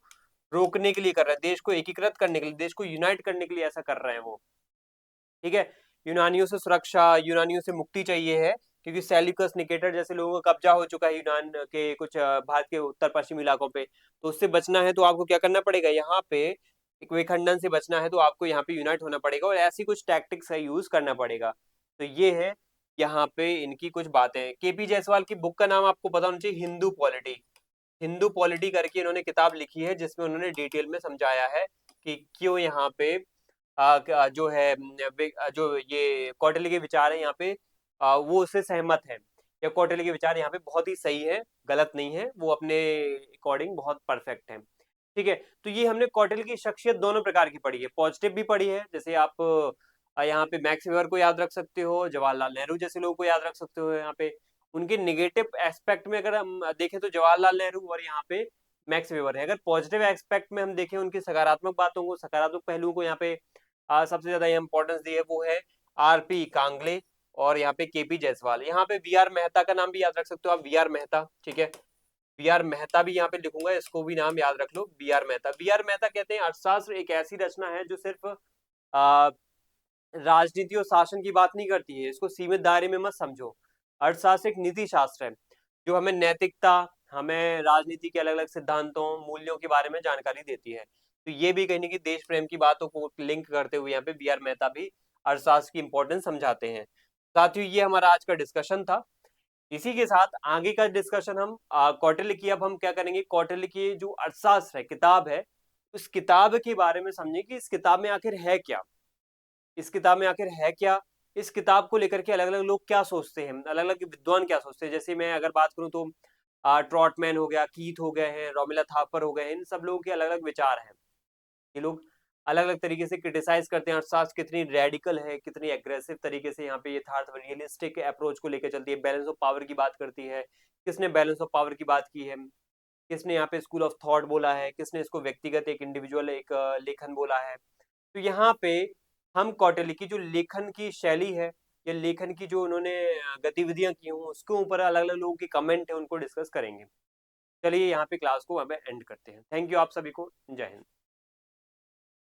रोकने के लिए कर रहे हैं, देश को एकीकृत करने के लिए, देश को यूनाइट करने के लिए ऐसा कर रहे हैं वो। ठीक है, यूनानियों से सुरक्षा, यूनानियों से मुक्ति चाहिए है, क्योंकि सेल्यूकस निकेटर जैसे लोगों का कब्जा हो चुका है यूनान के कुछ भारत के उत्तर पश्चिमी इलाकों पे। तो उससे बचना है तो आपको क्या करना पड़ेगा, यहाँ पे एक विखंडन से बचना है तो आपको यहाँ पे यूनाइट होना पड़ेगा, और ऐसी कुछ टैक्टिक्स है यूज करना पड़ेगा। तो ये है यहाँ पे इनकी कुछ बातें। केपी जायसवाल की बुक का नाम आपको पता होना चाहिए, हिंदू पॉलिटी। हिंदू पॉलिटी करके इन्होंने किताब लिखी है, जिसमें उन्होंने डिटेल में समझाया है कि क्यों यहाँ पे जो है जो ये कौटिल्य के विचार है यहाँ पे, वो उससे सहमत है, या कौटिल्य के विचार यहाँ पे बहुत ही सही है, गलत नहीं है, वो अपने अकॉर्डिंग बहुत परफेक्ट है। ठीक है, तो ये हमने कौटिल्य की शख्सियत दोनों प्रकार की पढ़ी है, पॉजिटिव भी पढ़ी है, जैसे आप यहाँ पे मैक्स वेबर को याद रख सकते हो, जवाहरलाल नेहरू जैसे लोगों को याद रख सकते हो। यहाँ पे उनके निगेटिव एस्पेक्ट में अगर हम देखें तो जवाहरलाल नेहरू, और यहाँ पे मैक्स वेबर है। अगर पॉजिटिव एस्पेक्ट में हम देखें, उनकी सकारात्मक बातों को, सकारात्मक पहलुओं को यहाँ पे सबसे ज्यादा इंपॉर्टेंस दी है, वो है आरपी कांगले और यहाँ पे केपी जायसवाल। यहाँ पे वी आर मेहता का नाम भी याद रख सकते हो आप, वी आर मेहता। ठीक है, वी आर मेहता भी यहाँ पे लिखूंगा, इसको भी नाम याद रख लो, V R Mehta. V R Mehta कहते हैं अर्थशास्त्र एक ऐसी रचना है जो सिर्फ राजनीति और शासन की बात नहीं करती है, इसको सीमित दायरे में मत समझो। अर्थशास्त्र एक नीति शास्त्र है, जो हमें नैतिकता, हमें राजनीति के अलग अलग सिद्धांतों, मूल्यों के बारे में जानकारी देती है। तो ये भी कहीं ना कहीं देश प्रेम की बातों को लिंक करते हुए यहाँ पे बी आर मेहता भी अर्थशास्त्र की इंपॉर्टेंस समझाते हैं। साथियों, ये हमारा आज का डिस्कशन था। इसी के साथ आगे का डिस्कशन हम कौटिल्य की, अब हम क्या करेंगे, कौटिल्य की जो अर्थशास्त्र है किताब है, उस किताब के बारे में समझें कि इस किताब में आखिर है क्या, इस किताब में आखिर है क्या, इस किताब को लेकर के अलग अलग लोग क्या सोचते हैं, अलग अलग विद्वान क्या सोचते हैं। जैसे मैं अगर बात करूं तो ट्रॉटमैन हो गया, कीथ हो गए हैं, रोमिला थापर हो गए हैं, इन सब लोगों के अलग अलग विचार हैं। ये लोग अलग अलग तरीके से क्रिटिसाइज करते हैं अर्थशास्त्र कितनी रेडिकल है, कितनी एग्रेसिव तरीके से यहाँ पे यथार्थ रियलिस्टिक अप्रोच को लेकर चलती है, बैलेंस ऑफ पावर की बात करती है। किसने बैलेंस ऑफ पावर की बात की है, किसने यहाँ पे स्कूल ऑफ थॉट बोला है, किसने इसको व्यक्तिगत एक इंडिविजुअल एक लेखन बोला है। तो यहाँ पे हम कौटिल्य की जो लेखन की शैली है, या लेखन की जो उन्होंने गतिविधियां की हूँ, उसके ऊपर अलग अलग लोगों के कमेंट है, उनको डिस्कस करेंगे। चलिए यहाँ पे क्लास को अब एंड करते हैं। थैंक यू आप सभी को, जय हिंद।